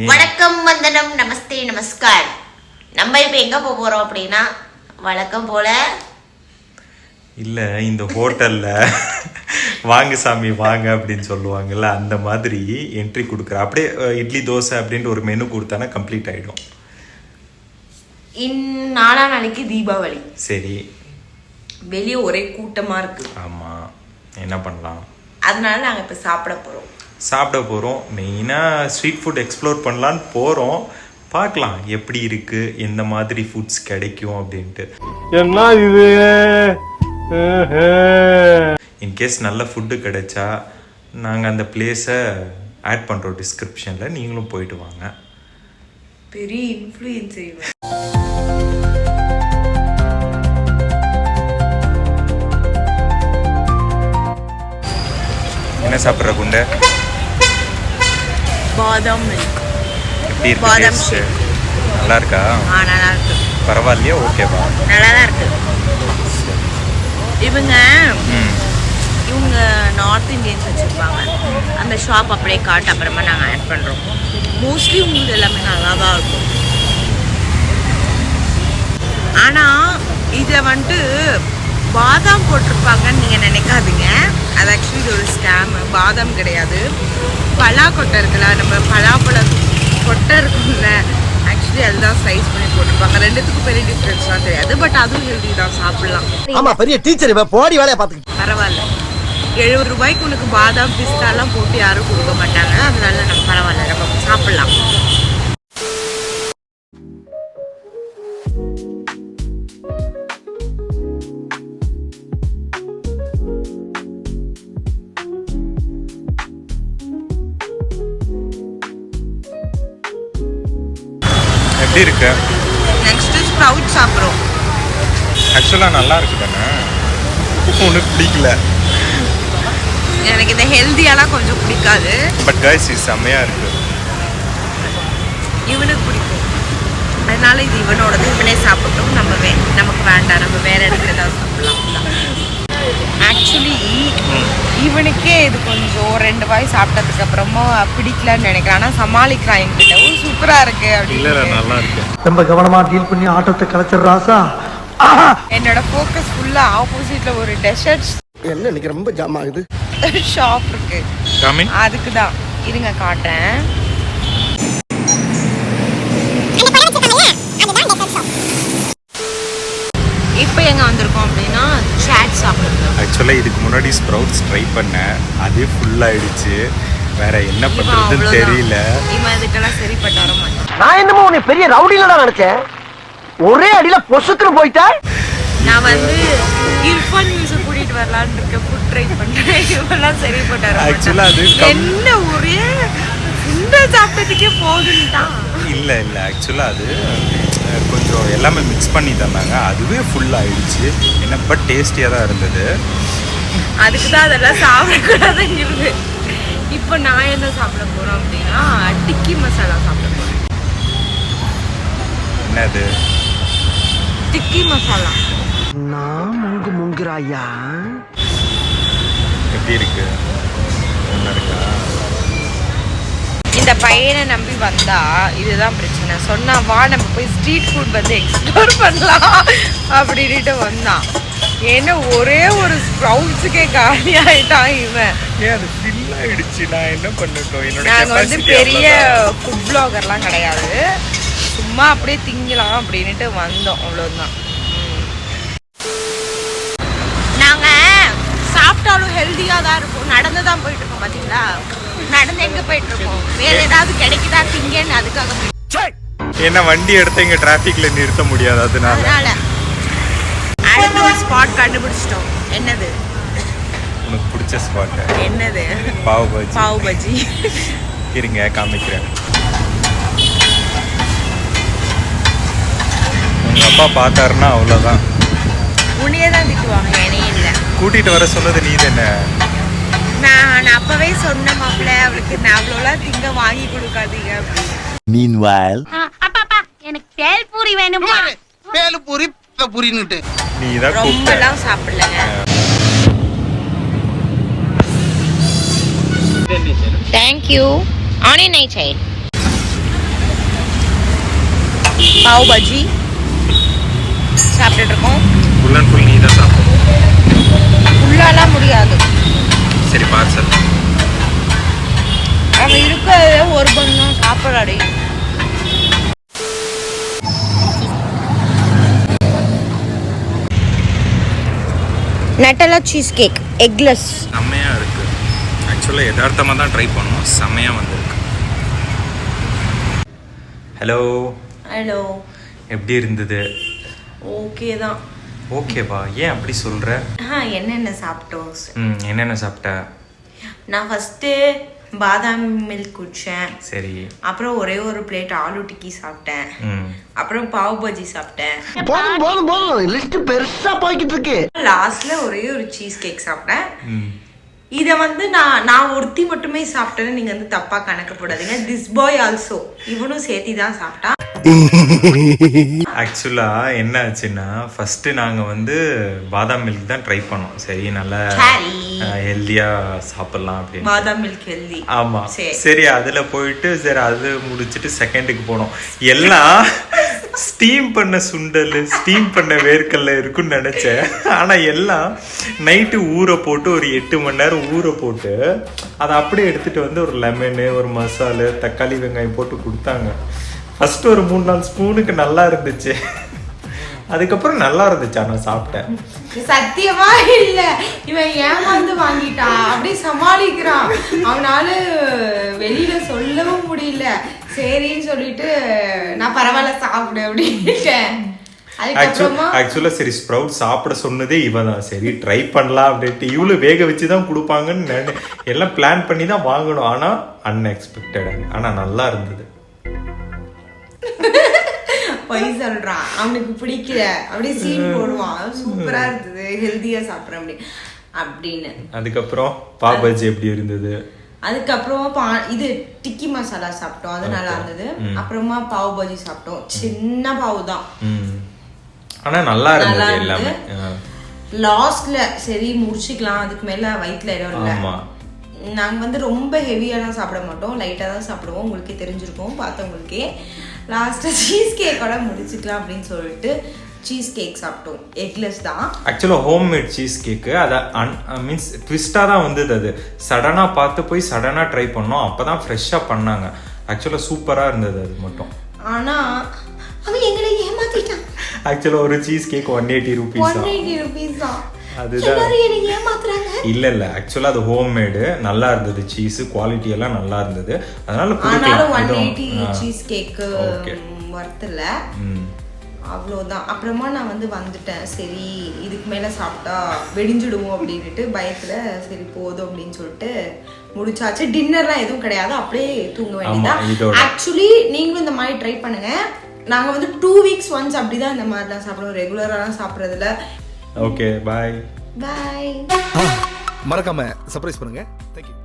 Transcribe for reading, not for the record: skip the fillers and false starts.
வணக்கம், வந்தனம், நமஸ்தே, நமஸ்கார். நம்ம இப்ப எங்க போறோம் அப்படின்னா, வழக்கம் போல இல்ல இந்த ஹோட்டல்ல வாங்க சாமி வாங்க அப்படின்னு சொல்லுவாங்கல்ல, அந்த மாதிரி என்ட்ரி கொடுக்குற அப்படியே இட்லி தோசை அப்படின்ட்டு ஒரு மெனு கொடுத்தானா கம்ப்ளீட் ஆயிடும். நாலாம் நாளைக்கு தீபாவளி. சரி, வெளியே ஒரே கூட்டமா இருக்கு. ஆமா, என்ன பண்ணலாம்? அதனால நாங்க இப்ப சாப்பிட போறோம். மெயினா ஸ்ட்ரீட் ஃபுட் எக்ஸ்ப்ளோர் பண்ணலான்னு போறோம். பார்க்கலாம் எப்படி இருக்கு, எந்த மாதிரி ஃபுட்ஸ் கிடைக்கும் அப்படின்ட்டு. என்ன இது? இன்கேஸ் நல்ல ஃபுட்டு கிடைச்சா நாங்கள் அந்த பிளேஸை ஆட் பண்ணுறோம் டிஸ்கிரிப்ஷனில், நீங்களும் போயிட்டு வாங்க. பெரிய இன்ஃப்ளூயன்சர். என்ன சாப்பிட்ற குண்டை? பாதாம் மில்க். எப்படி இருக்கு? பாதாம் நல்லா இருக்கா? நல்லா இருக்கு. பரவாயில்லையா? ஓகேவா? நல்லா தான் இருக்கு. இவங்க நார்த் இந்தியன்ஸ் வச்சுருப்பாங்க. அந்த ஷாப் அப்படியே காட்டு, அப்புறமா நாங்கள் ஆட் பண்ணுறோம். மோஸ்ட்லி உங்களுக்கு எல்லாமே நல்லா தான் இருக்கும். ஆனால் இதில் வந்துட்டு பாதாம் போட்டிருப்பாங்கன்னு நீங்கள் நினைக்காதீங்க. அது ஆக்சுவலி இது ஒரு ஸ்கேமு. பாதாம் கிடையாது, பலா கொட்டை இருக்குல்ல, நம்ம பலாப்பழம் கொட்டை இருக்குல்ல, ஆக்சுவலி அதுதான் ஸ்லைஸ் பண்ணி போட்டிருப்பாங்க. ரெண்டுத்துக்கும் பெரிய டிஃப்ரென்ஸ்லாம் தெரியாது, பட் அதுவும் ஹெல்தி தான், சாப்பிடலாம். ஆமா, பெரிய டீச்சர் போடி வேலையை பார்த்துக்கிட்டு பரவாயில்ல. 70 ரூபாய்க்கு உனக்கு பாதாம் பிஸ்தாலாம் போட்டு யாரும் கொடுக்க மாட்டாங்க. அதனால நம்ம பரவாயில்ல, நம்ம சாப்பிடலாம். எப்படி இருக்கு? நெக்ஸ்ட் ஸ்ப்ரவுட் சாப்பிட்றோம். ஆக்சுவலாக நல்லா இருக்கு தானே? உனக்கு பிடிக்கல? எனக்கு இந்த ஹெல்த்தியாலாம் கொஞ்சம் பிடிக்காது. பட் கைஸ் இது செம்மையாக இருக்கு. இவனுக்கு பிடிக்கும், அதனால இது இவனோடது. இவனே சாப்பிட்டோம். நமக்கு வேண்டாம், நம்ம வேற இடத்துல ஏதாவது சாப்பிடலாம். ஆக்சுவலி இவனுக்கே இது கொஞ்சம் 2 வாய் சாப்பிட்டதுக்கு அப்புறமா பிடிக்கலன்னு நினைக்கிறேன். ஆனால் சமாளிக்கிறான் என்கிட்ட. சூப்பரா இருக்கு அப்படின்னு. நல்லா இருக்கு. ரொம்ப கவனமா டீல் பண்ணி ஆட்டத்தை கலைச்சிடுறாசா. என்னோட ஃபோக்கஸ் ஃபுல்லா ஆப்போசிட்ல ஒரு டெசர்ட் என்ன இன்னைக்கு ரொம்ப ஜாம் ஆகுது. ஷாப் இருக்கு, அதுக்கு தான். இருங்க காட்டுறேன். இப்போ எங்க வந்திருக்கோம் அப்படின்னா சாட் சாப்பிடுறோம். ஆக்சுவலாக இதுக்கு முன்னாடி ஸ்ப்ரவுட்ஸ் ட்ரை பண்ணேன், அதே ஃபுல் ஆயிடுச்சு. வேற என்ன பண்றதுன்னு தெரியல. இவன் இதுக்கெல்லாம் சரிப்பட்டு வர மாட்டான். நான் என்னமோ உன்னை பெரிய ரவுடில நினைச்சேன், ஒரே அடியில பொசுக்குன்னு போயிட்டா. நான் இர்ஃபான் மியூசிக் கூட்டிட்டு வரலான்னு இருக்க, ஃபுட் ட்ரை பண்ணேன். இவெல்லாம் சரிப்பட்டு வர ஆக்சுவலாக அது என்ன ஒரே இந்த சாப்பிட்டதுக்கே போதுன்ட்டான். இல்லை ஆக்சுவலாக அது கொஞ்சம் எல்லாமே மிக்ஸ் பண்ணி தந்தாங்க, அதுவே ஃபுல் ஆயிடுச்சு. என்ன பட் டேஸ்டியாக தான் இருந்தது. அதுக்கு தான் அதெல்லாம் சாப்பிடக்கூடாதுங்கிறது. இப்போ நான் என்ன சாப்பிட போறோம் அப்படின்னா டிக்கி மசாலா சாப்பிட போறேன். என்னது? டிக்கி மசாலா. நான் முங்குறாயா. எப்படி இருக்கு? நல்லா இருக்கா? இந்த பையனை நம்பி வந்தா இதுதான் பிரச்சனை. சொன்னா வா நம்ம போய் ஸ்ட்ரீட் ஃபுட் எக்ஸ்ப்ளோர் பண்ணலாம் அப்படின்ட்டு வந்தான். ஏன்னா ஒரே ஒரு ஸ்ப்ரவுட்ஸுக்கே காலி ஆயிட்டான் இவன். ஏன் அது ஃபில் ஆயிடுச்சு? நான் என்ன பண்ணட்டும்? நாங்கள் பெரிய ஃபுட் பிளாகர்லாம் கிடையாது, சும்மா அப்படியே திங்கலாம் அப்படின்ட்டு வந்தோம், அவ்வளோதான். நாங்கள் சாப்பிட்டாலும் ஹெல்த்தியாக தான் இருக்கும். நடந்து தான் போயிட்டு இருக்கோம். பார்த்தீங்களா, நடந்து எங்கே போயிட்டு இருக்கோம்? வேற ஏதாவது கிடைக்குதா திங்கன்னு அதுக்காக. என்ன வண்டி எடுத்து இங்கே டிராஃபிக்ல நிறுத்த முடியாது, அதனால அடுத்த ஒரு ஸ்பாட் கண்டுபிடிச்சிட்டோம். என்னது உனக்கு பிடிச்ச ஸ்பாட்? என்னது? பாவ் பஜ்ஜி. இருங்க காமிக்கிறேன். உங்க அப்பா பார்த்தாருன்னா அவ்வளோதான், உன்னையே தான் திட்டுவாங்க, என்னையே இல்லை. கூட்டிட்டு வர சொன்னது நீ தானே? நான் அப்பவே சொன்ன மாப்பிள்ள அவளுக்கு நான் அவ்வளோலாம் திங்க வாங்கி கொடுக்காதீங்க அப்படின்னு. Meanwhile, அப்பா எனக்கு பேல்பூரி வேணுமா? பேல்பூரி பூரின்னுட்டு நீ தான் ரொம்பலாம் சாப்பிடலங்க. Thank you. Onion night side pav bhaji சாப்பிட்டுட்டு இருக்கோம். ஃபுல் அண்ட் ஃபுல் நீ தான் சாப்பிடும். உள்ளாலாம் முடியாது. சரி பார்சல். அவன் இருக்க ஒரு பண்ணம் சாப்பிடாடி. நட்டலா சீஸ் கேக் எக்லெஸ் செம்மையாக இருக்குது. ஆக்சுவலாக யதார்த்தமாக தான் ட்ரை பண்ணோம். செம்மையாக வந்திருக்கு. Hello hello. எப்படி இருந்தது? ஓகே தான். ஓகேவா? ஏன் அப்படி சொல்கிற? என்னென்ன சாப்பிட்டோம்? என்னென்ன சாப்பிட்ட? நான் ஃபஸ்ட்டு பாதாம் மில்க் குடித்தேன். சரி. அப்புறம் ஒரே ஒரு பிளேட் ஆலு டிக்கி சாப்பிட்டேன். அப்புறம் பாவ் பஜ்ஜி சாப்பிட்டேன். போதும் போதும் போதும், லிஸ்ட் பெருசா போய்கிட்டு இருக்கு. லாஸ்ட்ல ஒரே ஒரு சீஸ் கேக் சாப்பிட்டேன். இதை வந்து நான் ஒருத்தி மட்டுமே சாப்பிட்டேன்னு நீங்க வந்து தப்பா கணக்கு போடாதீங்க. திஸ் பாய் ஆல்சோ, இவனும் சேர்த்தி தான் சாப்பிட்டான். ஆக்சுவலாக என்ன ஆச்சுன்னா, ஃபஸ்ட்டு நாங்கள் வந்து பாதாம் மில்க் தான் ட்ரை பண்ணோம். சரி, நல்லா ஹெல்த்தியாக சாப்பிட்லாம் அப்படின்னு. பாதாம் மில்க் ஹெல்தி. ஆமாம். சரி, அதில் போயிட்டு சரி அது முடிச்சுட்டு செகண்டுக்கு போனோம். எல்லாம் ஸ்டீம் பண்ண சுண்டல், ஸ்டீம் பண்ண வேர்க்கல்ல இருக்குன்னு நினச்சேன். ஆனால் எல்லாம் நைட்டு ஊற போட்டு ஒரு 8 மணி நேரம் ஊற போட்டு அதை அப்படியே எடுத்துகிட்டு வந்து ஒரு லெமனு, ஒரு மசாலு, தக்காளி, வெங்காயம் போட்டு கொடுத்தாங்க. ஃபஸ்ட்டு ஒரு 3-4 ஸ்பூனுக்கு நல்லா இருந்துச்சு. அதுக்கப்புறம் நல்லா இருந்துச்சு. நான் சாப்பிட்டேன். சத்தியமா இல்ல, இவன் ஏமாந்து வாங்கிட்டான். அப்படியே சமாளிக்கிறான். அவனால வெளியில சொல்லவும் முடியல. சரின்னு சொல்லிட்டு நான் பரவாயில்ல சாப்பிடு அப்படின்ட்டேன். ஆக்சுவலா சரி ஸ்ப்ரவுட் சாப்பிட சொன்னதே இவன் தான். சரி ட்ரை பண்ணலாம் அப்படின்ட்டு இவ்வளவு வேக வச்சு தான் கொடுப்பாங்கன்னு எல்லாம் பிளான் பண்ணி தான் வாங்கணும். ஆனா அன்எக்ஸ்பெக்டட். ஆனா நல்லா இருந்தது. பொய் சொல்றான், அவனுக்கு பிடிக்கல. அப்படியே சீன் போடுவான். சூப்பரா இருந்தது, ஹெல்தியா சாப்பிட்றேன் அப்படின்னு. அதுக்கப்புறம் பாவ் பஜ்ஜி எப்படி இருந்தது? அதுக்கப்புறம் இது டிக்கி மசாலா சாப்பிட்டோம், அது நல்லா இருந்தது. அப்புறமா பாவ் பஜ்ஜி சாப்பிட்டோம். சின்ன பாவ் தான், ஆனா நல்லா இருந்தது எல்லாமே. லாஸ்ட்ல சரி முடிச்சுக்கலாம், அதுக்கு மேல வயிற்றுல இடம் இல்லை. நாங்கள் வந்து ரொம்ப ஹெவியாலாம் சாப்பிட மாட்டோம், லைட்டாக தான் சாப்பிடுவோம். உங்களுக்கே தெரிஞ்சிருக்கோம் பார்த்தவங்களுக்கே. லாஸ்ட்டாக சீஸ் கேக்கோட முடிச்சுக்கலாம் அப்படின்னு சொல்லிட்டு சீஸ் கேக் சாப்பிட்டோம். எக்லெஸ் தான். ஆக்சுவலாக ஹோம்மேட் சீஸ் கேக்கு. அதை மீன்ஸ் ட்விஸ்டாக தான் வந்தது. அது சடனாக பார்த்து போய் சடனாக ட்ரை பண்ணோம். அப்போ தான் ஃப்ரெஷ்ஷாக பண்ணாங்க. ஆக்சுவலாக சூப்பராக இருந்தது அது மட்டும். ஆனால் அவன் எங்களை ஏமாத்திட்டான். ஆக்சுவலாக ஒரு சீஸ் கேக் 180 rupees தான். அதுதான் இல்ல ஆக்சுவலா அது ஹோம்மேடு. நல்லா இருந்தது. சீஸ் குவாலிட்டி எல்லாம் நல்லா இருந்தது. அதனால 180 சீஸ் கேக் வர்த்தல அவ்வளோதான். அப்புறமா நான் வந்துட்டேன். சரி இதுக்கு மேல சாப்பிட்டா வெடிஞ்சிடுவோம் அப்படின்ட்டு பயத்துல சரி போதும் அப்படின்னு சொல்லிட்டு முடிச்சாச்சு. டின்னர்லாம் எதுவும் கிடையாது, அப்படியே தூங்க வேண்டியதான். ஆக்சுவலி நீங்களும் இந்த மாதிரி ட்ரை பண்ணுங்க. நாங்க 2 weeks ஒன்ஸ் அப்படிதான் இந்த மாதிரிலாம் சாப்பிடுவோம். ரெகுலராலாம் சாப்பிட்றதுல. ஓகே, பாய். பாய். மறக்காம சர்ப்ரைஸ் பண்ணுங்க. Thank you.